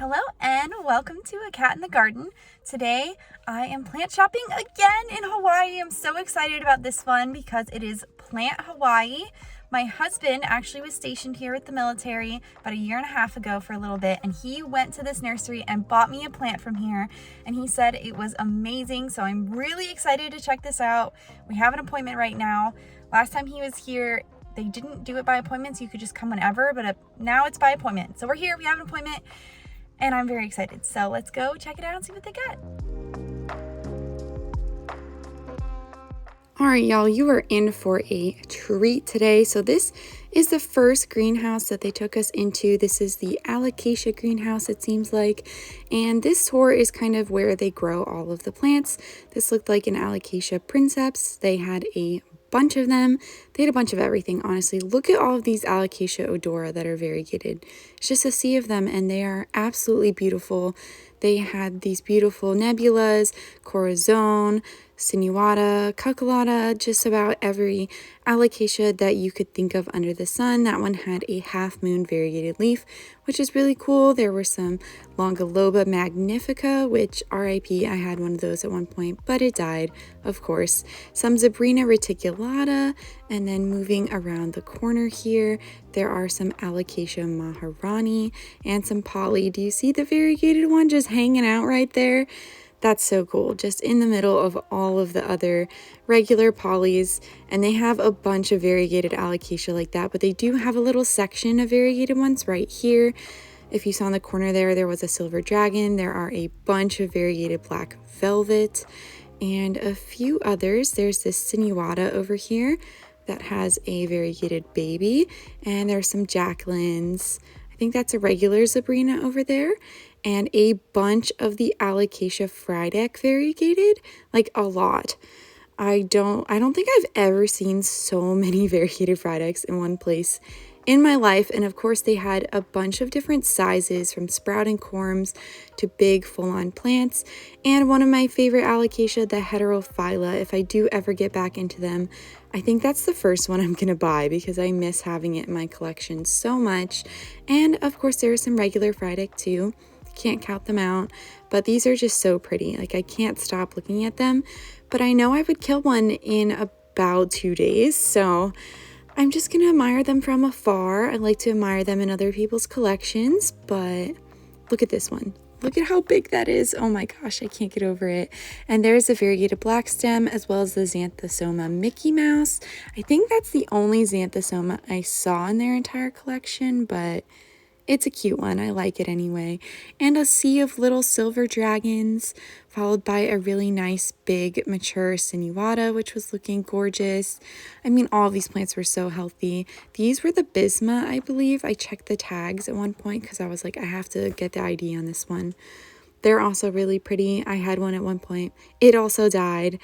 Hello and welcome to A Cat in the Garden. Today I am plant shopping again in Hawaii. I'm so excited about this one because it is Plant Hawaii. My husband actually was stationed here with the military about a year and a half ago for a little bit, and he went to this nursery and bought me a plant from here, and he said it was amazing. So I'm really excited to check this out. We have an appointment right now. Last time he was here, they didn't do it by appointment, so you could just come whenever, but now it's by appointment. So we're here, we have an appointment, and I'm very excited. So let's go check it out and see what they got. All right, y'all, you are in for a treat today. So this is the first greenhouse that they took us into. This is the alocasia greenhouse, it seems like. And this tour is kind of where they grow all of the plants. This looked like an alocasia princeps. They had a bunch of them. They had a bunch of everything, honestly. Look at all of these alocasia odora that are variegated. It's just a sea of them, and they are absolutely beautiful. They had these beautiful nebulas, corazon, sinuata, cucullata, just about every alocasia that you could think of under the sun. That one had a half moon variegated leaf, which is really cool. There were some Longaloba magnifica, which RIP, I had one of those at one point, but it died, of course. Some Zabrina reticulata, and then moving around the corner here, there are some alocasia maharani and some poly. Do you see the variegated one just hanging out right there? That's so cool, just in the middle of all of the other regular polys. And they have a bunch of variegated alocasia like that, but they do have a little section of variegated ones right here. If you saw in the corner there was a silver dragon. There are a bunch of variegated black velvet and a few others. There's this sinuata over here that has a variegated baby, and there's some Jacquelines. I think that's a regular Zabrina over there, and a bunch of the alocasia frydek variegated, like a lot. I don't think I've ever seen so many variegated frydeks in one place in my life. And of course they had a bunch of different sizes, from sprouting corms to big full-on plants. And one of my favorite alocasia, the heterophylla, if I do ever get back into them, I think that's the first one I'm gonna buy because I miss having it in my collection so much. And of course there are some regular frydek too. Can't count them out, but these are just so pretty. Like, I can't stop looking at them, but I know I would kill one in about 2 days, so I'm just gonna admire them from afar. I like to admire them in other people's collections, but look at this one. Look at how big that is. Oh my gosh, I can't get over it. And there's the variegated black stem, as well as the Xanthosoma Mickey Mouse. I think that's the only Xanthosoma I saw in their entire collection, but it's a cute one. I like it anyway. And a sea of little silver dragons, followed by a really nice big mature sinuata, which was looking gorgeous. I mean, all of these plants were so healthy. These were the bisma, I believe. I checked the tags at one point because I was like, I have to get the ID on this one. They're also really pretty. I had one at one point. It also died.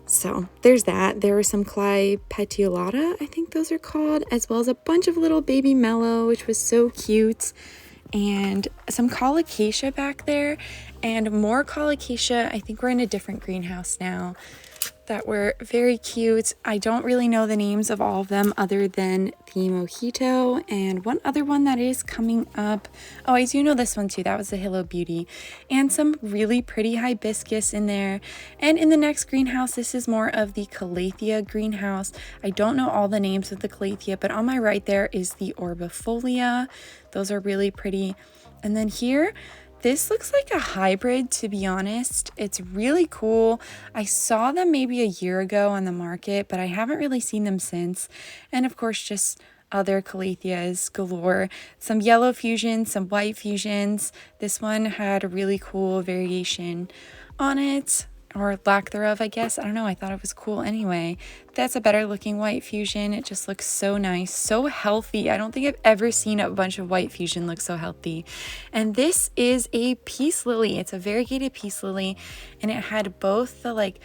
So there's that. There were some Clypetullata, I think those are called, as well as a bunch of little baby mellow, which was so cute, and some colocasia back there, and more colocasia. I think we're in a different greenhouse now that were very cute. I don't really know the names of all of them other than the mojito and one other one that is coming up. Oh, I do know this one too. That was the Hello Beauty, and some really pretty hibiscus in there. And in the next greenhouse, this is more of the calathea greenhouse. I don't know all the names of the calathea, but on my right there is the orbifolia. Those are really pretty. And then here, this looks like a hybrid, to be honest. It's really cool. I saw them maybe a year ago on the market, but I haven't really seen them since. And of course, just other calatheas galore. Some yellow fusions, some white fusions. This one had a really cool variation on it, or lack thereof, I guess. I don't know. I thought it was cool anyway. That's a better looking white fusion. It just looks so nice, so healthy. I don't think I've ever seen a bunch of white fusion look so healthy. And this is a peace lily. It's a variegated peace lily, and it had both the like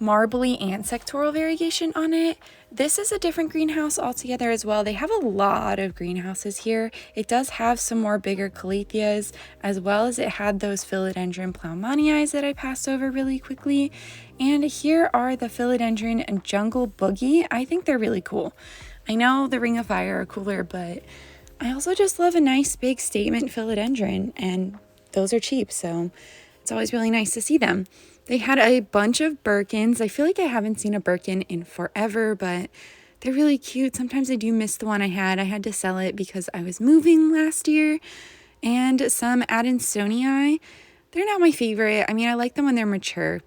marbly and sectoral variegation on it. This is a different greenhouse altogether as well. They have a lot of greenhouses here. It does have some more bigger calatheas, as well as it had those philodendron ploumanii that I passed over really quickly. And here are the philodendron and jungle boogie. I think they're really cool. I know the Ring of Fire are cooler, but I also just love a nice big statement philodendron, and those are cheap, so it's always really nice to see them. They had a bunch of Birkins. I feel like I haven't seen a Birkin in forever, but they're really cute. Sometimes I do miss the one I had. I had to sell it because I was moving last year. And some Adansonii. They're not my favorite. I mean, I like them when they're mature,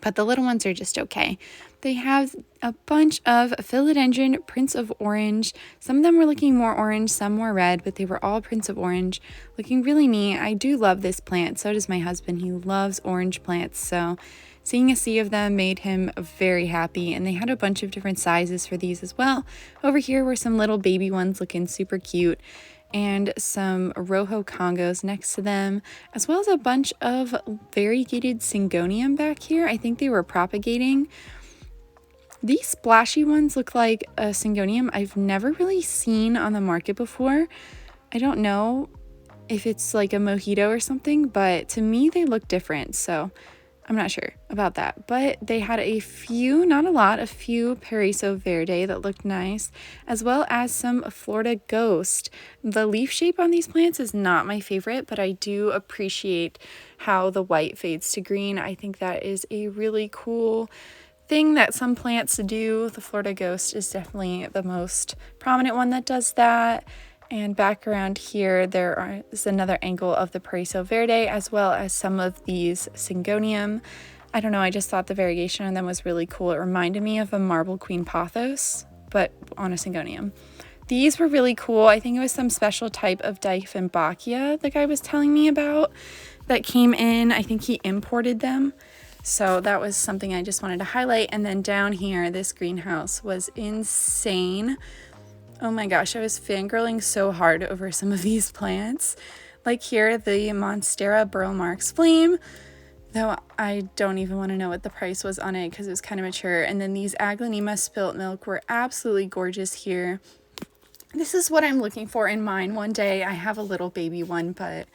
but the little ones are just okay. They have a bunch of philodendron Prince of Orange. Some of them were looking more orange, some more red, but they were all Prince of Orange, looking really neat. I do love this plant. So does my husband. He loves orange plants. So seeing a sea of them made him very happy. And they had a bunch of different sizes for these as well. Over here were some little baby ones looking super cute, and some Rojo Congos next to them, as well as a bunch of variegated Syngonium back here. I think they were propagating. These splashy ones look like a Syngonium I've never really seen on the market before. I don't know if it's like a mojito or something, but to me they look different, so I'm not sure about that. But they had a few, not a lot, a few Paraiso Verde that looked nice, as well as some Florida Ghost. The leaf shape on these plants is not my favorite, but I do appreciate how the white fades to green. I think that is a really cool thing that some plants do. The Florida Ghost is definitely the most prominent one that does that. And back around here, there is another angle of the Paraiso Verde, as well as some of these Syngonium. I don't know, I just thought the variegation on them was really cool. It reminded me of a Marble Queen Pothos, but on a Syngonium. These were really cool. I think it was some special type of Dieffenbachia the guy was telling me about that came in. I think he imported them. So that was something I just wanted to highlight. And then down here, this greenhouse was insane. Oh my gosh, I was fangirling so hard over some of these plants. Like here, the Monstera Burl Marks Flame, though I don't even want to know what the price was on it because it was kind of mature. And then these Aglaonema Spilt Milk were absolutely gorgeous here. This is what I'm looking for in mine one day. I have a little baby one, but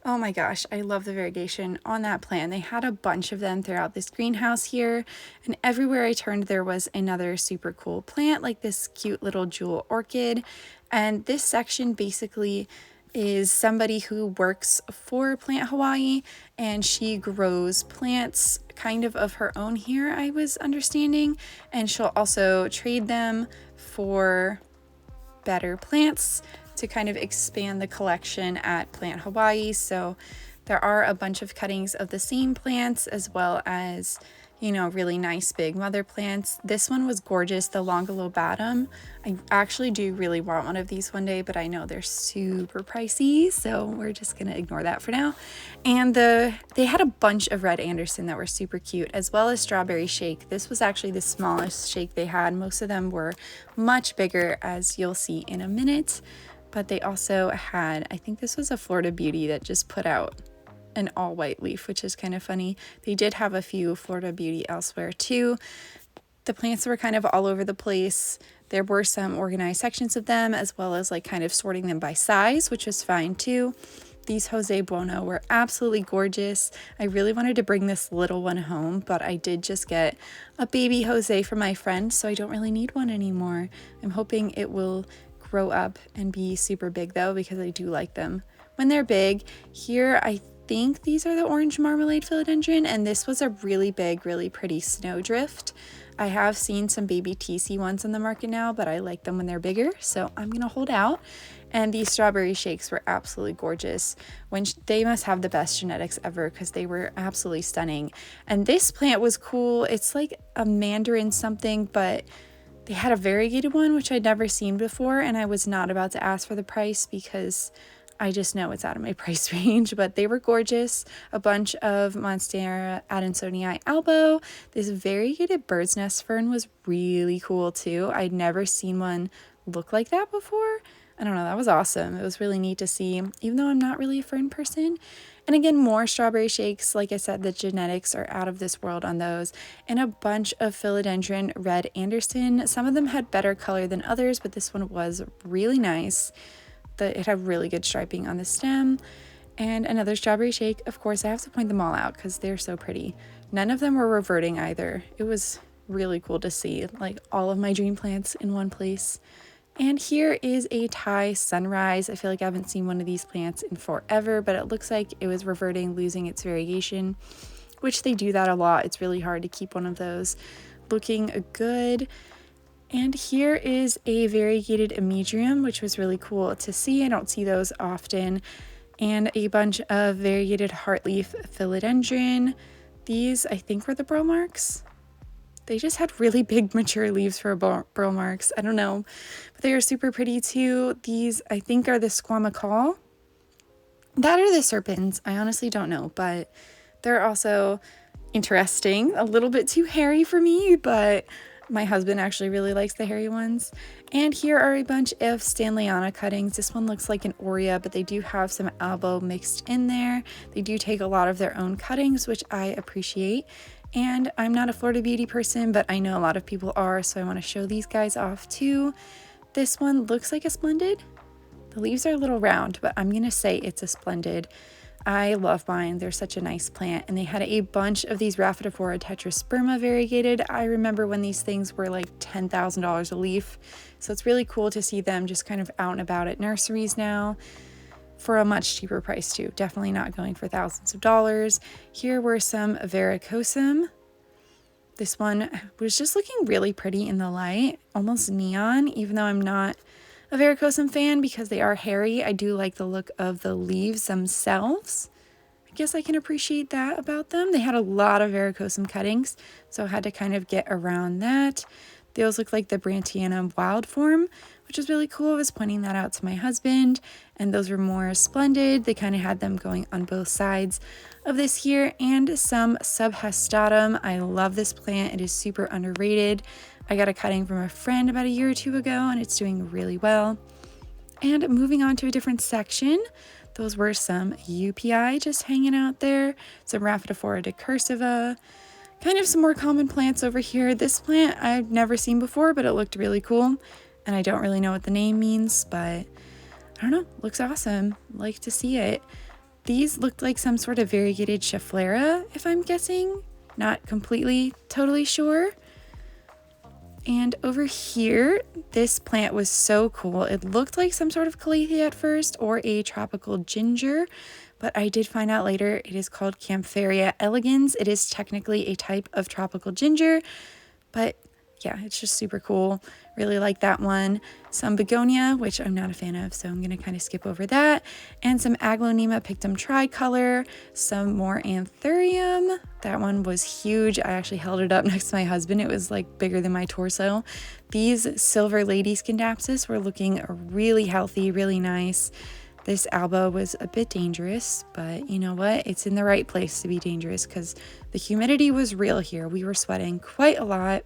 oh my gosh, I love the variegation on that plant. They had a bunch of them throughout this greenhouse here, and everywhere I turned there was another super cool plant, like this cute little jewel orchid. And this section basically is somebody who works for Plant Hawaii, and she grows plants kind of her own here, I was understanding, and she'll also trade them for better plants to kind of expand the collection at Plant Hawaii. So there are a bunch of cuttings of the same plants, as well as, you know, really nice big mother plants. This one was gorgeous, the Longilobatum. I actually do really want one of these one day, but I know they're super pricey, so we're just gonna ignore that for now. And they had a bunch of Red Anderson that were super cute, as well as Strawberry Shake. This was actually the smallest shake they had. Most of them were much bigger, as you'll see in a minute. But they also had, I think this was a Florida Beauty that just put out an all white leaf, which is kind of funny. They did have a few Florida Beauty elsewhere too. The plants were kind of all over the place. There were some organized sections of them, as well as like kind of sorting them by size, which was fine too. These Jose Buono were absolutely gorgeous. I really wanted to bring this little one home, but I did just get a baby Jose for my friend, so I don't really need one anymore. I'm hoping it will grow up and be super big though, because I do like them when they're big. Here I think these are the orange marmalade philodendron, and this was a really big, really pretty snowdrift. I have seen some baby TC ones on the market now, but I like them when they're bigger, so I'm gonna hold out. And these Strawberry Shakes were absolutely gorgeous. They must have the best genetics ever, because they were absolutely stunning. And this plant was cool. It's like a mandarin something, but they had a variegated one, which I'd never seen before, and I was not about to ask for the price because I just know it's out of my price range, but they were gorgeous. A bunch of Monstera Adansonii Albo. This variegated bird's nest fern was really cool too. I'd never seen one look like that before. I don't know, that was awesome. It was really neat to see, even though I'm not really a fern person. And again, more Strawberry Shakes. Like I said, the genetics are out of this world on those. And a bunch of Philodendron Red Anderson. Some of them had better color than others, but this one was really nice. It had really good striping on the stem. And another Strawberry Shake. Of course, I have to point them all out because they're so pretty. None of them were reverting either. It was really cool to see, like, all of my dream plants in one place. And here is a Thai sunrise. I feel like I haven't seen one of these plants in forever, but it looks like it was reverting, losing its variegation, which they do that a lot. It's really hard to keep one of those looking good. And here is a variegated Emedrium, which was really cool to see. I don't see those often. And a bunch of variegated heartleaf philodendron. These, I think, were the burl marks. They just had really big mature leaves for burl marks. I don't know, but they are super pretty too. These, I think, are the squamacol. That are the serpents. I honestly don't know, but they're also interesting. A little bit too hairy for me, but my husband actually really likes the hairy ones. And here are a bunch of Stanleyana cuttings. This one looks like an Aurea, but they do have some albo mixed in there. They do take a lot of their own cuttings, which I appreciate. And I'm not a Florida Beauty person, but I know a lot of people are, so I want to show these guys off too. This one looks like a Splendid. The leaves are a little round, but I'm going to say it's a Splendid. I love mine. They're such a nice plant. And they had a bunch of these Rhaphidophora tetrasperma variegated. I remember when these things were like $10,000 a leaf. So it's really cool to see them just kind of out and about at nurseries now for a much cheaper price too. Definitely not going for thousands of dollars. Here were some varicosum. This one was just looking really pretty in the light, almost neon, even though I'm not a varicosum fan because they are hairy. I do like the look of the leaves themselves. I guess I can appreciate that about them. They had a lot of varicosum cuttings, so I had to kind of get around that. Those look like the Brantianum wild form, which is really cool. I was pointing that out to my husband, and those were more Splendid. They kind of had them going on both sides of this here, and some Subhastatum. I love this plant. It is super underrated. I got a cutting from a friend about a year or two ago, and it's doing really well. And moving on to a different section, those were some UPI just hanging out there, some Rhaphidophora decursiva, kind of some more common plants over here. This plant I've never seen before, but it looked really cool. And I don't really know what the name means, but I don't know, looks awesome. Like to see it. These looked like some sort of variegated Schefflera, if I'm guessing. Not completely, totally sure. And over here, this plant was so cool. It looked like some sort of calathea at first or a tropical ginger, but I did find out later it is called Campharia elegans. It is technically a type of tropical ginger, but yeah, it's just super cool. Really like that one. Some begonia, which I'm not a fan of, so I'm going to kind of skip over that. And some Aglaonema pictum tricolor. Some more anthurium. That one was huge. I actually held it up next to my husband. It was like bigger than my torso. These silver lady scindapsus were looking really healthy, really nice. This alba was a bit dangerous, but you know what? It's in the right place to be dangerous because the humidity was real here. We were sweating quite a lot.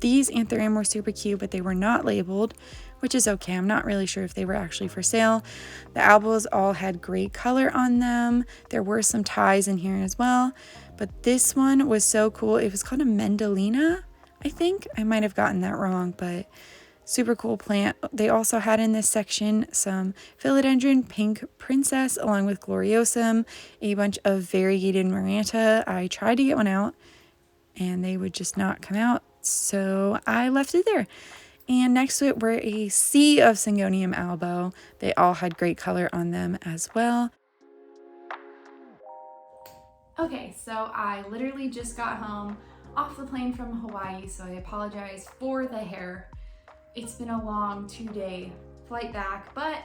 These anthurium were super cute, but they were not labeled, which is okay. I'm not really sure if they were actually for sale. The albas all had great color on them. There were some ties in here as well, but this one was so cool. It was called a Mendelina, I think. I might have gotten that wrong, but super cool plant. They also had in this section some philodendron pink princess along with gloriosum, a bunch of variegated maranta. I tried to get one out and they would just not come out. So I left it there. And next to it were a sea of Syngonium albo. They all had great color on them as well. Okay, so I literally just got home off the plane from Hawaii, so I apologize for the hair. It's been a long 2-day flight back, but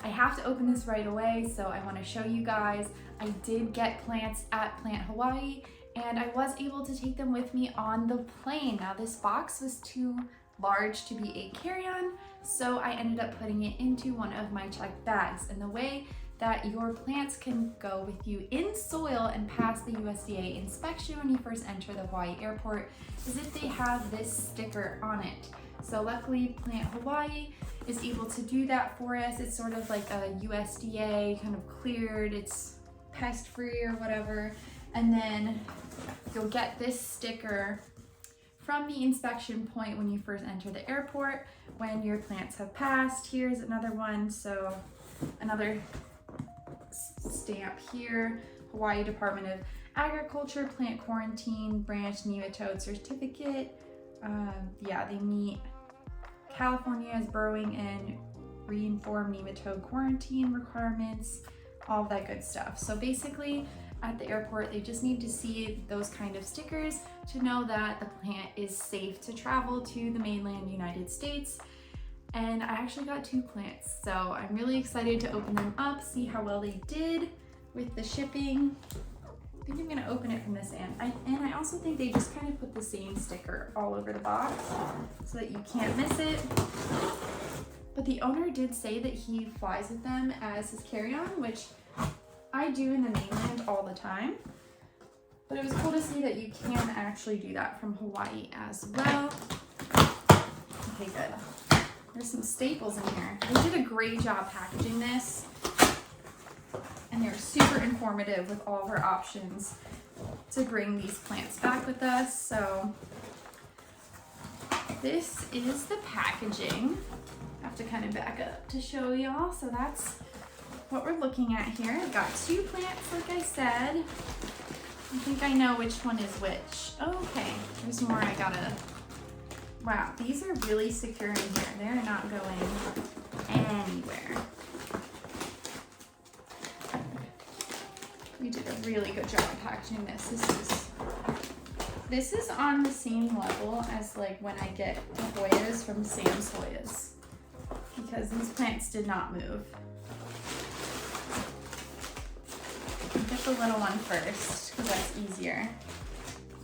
I have to open this right away, so I want to show you guys. I did get plants at Plant Hawaii, and I was able to take them with me on the plane. Now this box was too large to be a carry-on, so I ended up putting it into one of my checked bags. And the way that your plants can go with you in soil and pass the USDA inspection when you first enter the Hawaii airport is if they have this sticker on it. So luckily Plant Hawaii is able to do that for us. It's sort of like a USDA kind of cleared, it's pest free or whatever. And then you'll get this sticker from the inspection point when you first enter the airport when your plants have passed. Here's another one, so another stamp here, Hawaii Department of Agriculture Plant Quarantine Branch Nematode Certificate. Yeah, they meet California is burrowing in reinformed nematode quarantine requirements, all that good stuff. So basically at the airport, they just need to see those kind of stickers to know that the plant is safe to travel to the mainland United States. And I actually got 2 plants, so I'm really excited to open them up, see how well they did with the shipping. I think I'm gonna open it from this end. And I also think they just kind of put the same sticker all over the box so that you can't miss it. But the owner did say that he flies with them as his carry-on, which I do in the mainland all the time. But it was cool to see that you can actually do that from Hawaii as well. Okay, good. There's some staples in here. They did a great job packaging this. And they're super informative with all of our options to bring these plants back with us. So this is the packaging. I have to kind of back up to show y'all. So that's what we're looking at here. I've got 2 plants, like I said. I think I know which one is which. Oh, okay, there's more I gotta. Wow, these are really secure in here. They're not going anywhere. We did a really good job of packaging this. This is on the same level as like when I get Hoyas from Sam's Hoyas, because these plants did not move. Get the little one first, because that's easier.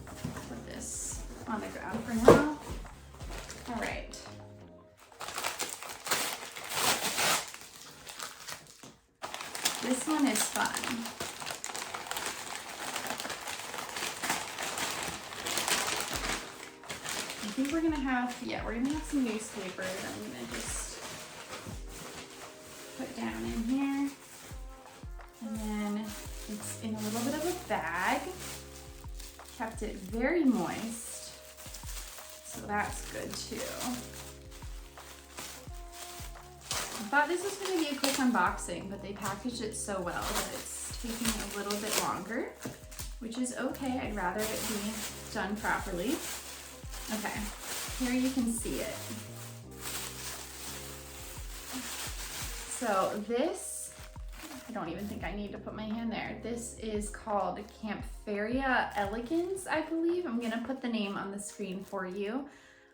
Put this on the ground for now. All right. This one is fun. I think we're gonna have, we're gonna have some newspaper that I'm gonna just put down in here. And then it's in a little bit of a bag. Kept it very moist, so that's good too. I thought this was gonna be a quick unboxing, but they packaged it so well that it's taking a little bit longer, which is okay. I'd rather it be done properly. Okay, here you can see it. So this, I don't even think I need to put my hand there. This is called Campharia elegans, I believe. I'm gonna put the name on the screen for you.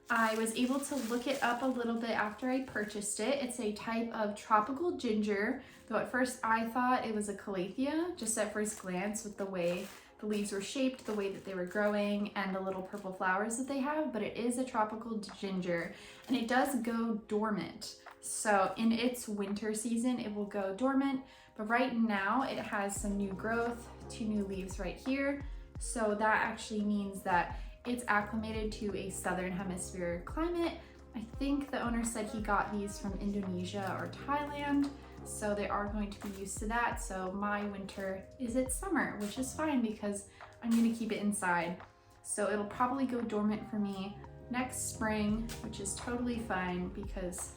I was able to look it up a little bit after I purchased it. It's a type of tropical ginger, though at first I thought it was a calathea, just at first glance with the way the leaves were shaped, the way that they were growing, and the little purple flowers that they have, but it is a tropical ginger, and it does go dormant. So in its winter season, it will go dormant, but right now it has some new growth, 2 new leaves right here. So that actually means that it's acclimated to a southern hemisphere climate. I think the owner said he got these from Indonesia or Thailand, so they are going to be used to that. So my winter is its summer, which is fine because I'm gonna keep it inside. So it'll probably go dormant for me next spring, which is totally fine because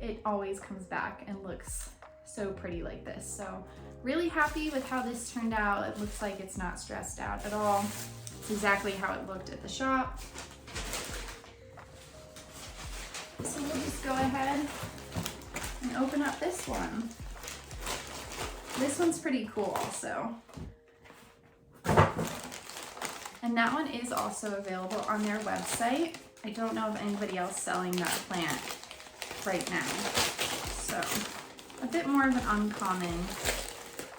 it always comes back and looks so pretty like this. So really happy with how this turned out. It looks like it's not stressed out at all. It's exactly how it looked at the shop. So we'll just go ahead and open up this one. This one's pretty cool also. And that one is also available on their website. I don't know of anybody else selling that plant right now. So a bit more of an uncommon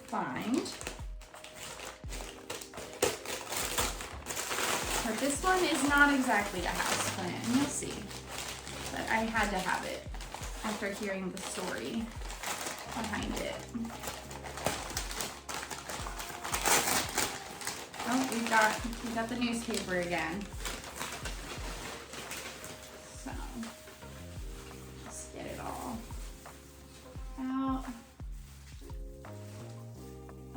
find. But this one is not exactly a house plant, and you'll see. But I had to have it after hearing the story behind it. Oh, we got the newspaper again. So let's get it all out.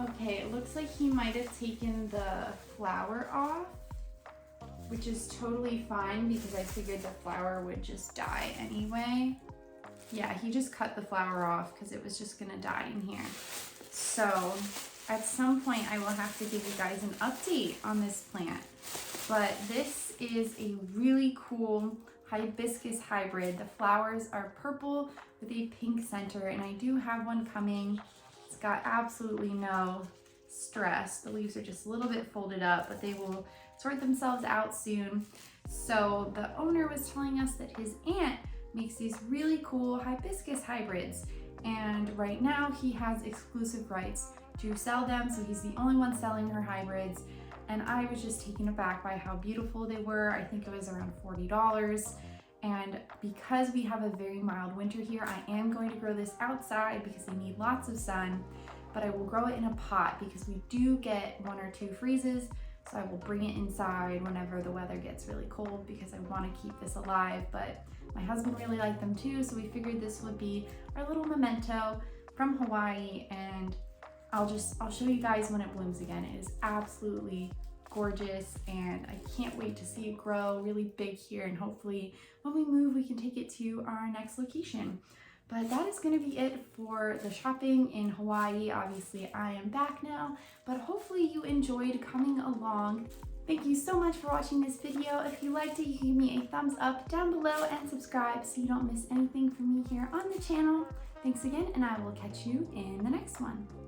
Okay, it looks like he might have taken the flower off, which is totally fine because I figured the flower would just die anyway. Yeah, he just cut the flower off because it was just gonna die in here. So at some point I will have to give you guys an update on this plant. But this is a really cool hibiscus hybrid. The flowers are purple with a pink center, and I do have one coming. It's got absolutely no stress. The leaves are just a little bit folded up, but they will sort themselves out soon. So the owner was telling us that his aunt makes these really cool hibiscus hybrids, and right now he has exclusive rights to sell them, so he's the only one selling her hybrids. And I was just taken aback by how beautiful they were. I think it was around $40. And because we have a very mild winter here, I am going to grow this outside because they need lots of sun, but I will grow it in a pot because we do get 1 or 2 freezes. So I will bring it inside whenever the weather gets really cold because I want to keep this alive. But my husband really liked them too, so we figured this would be our little memento from Hawaii, and I'll show you guys when it blooms again. It is absolutely gorgeous, and I can't wait to see it grow really big here, and hopefully when we move we can take it to our next location. But that is going to be it for the shopping in Hawaii. Obviously I am back now, but hopefully you enjoyed coming along. Thank you so much for watching this video. If you liked it, you can give me a thumbs up down below and subscribe so you don't miss anything from me here on the channel. Thanks again, and I will catch you in the next one.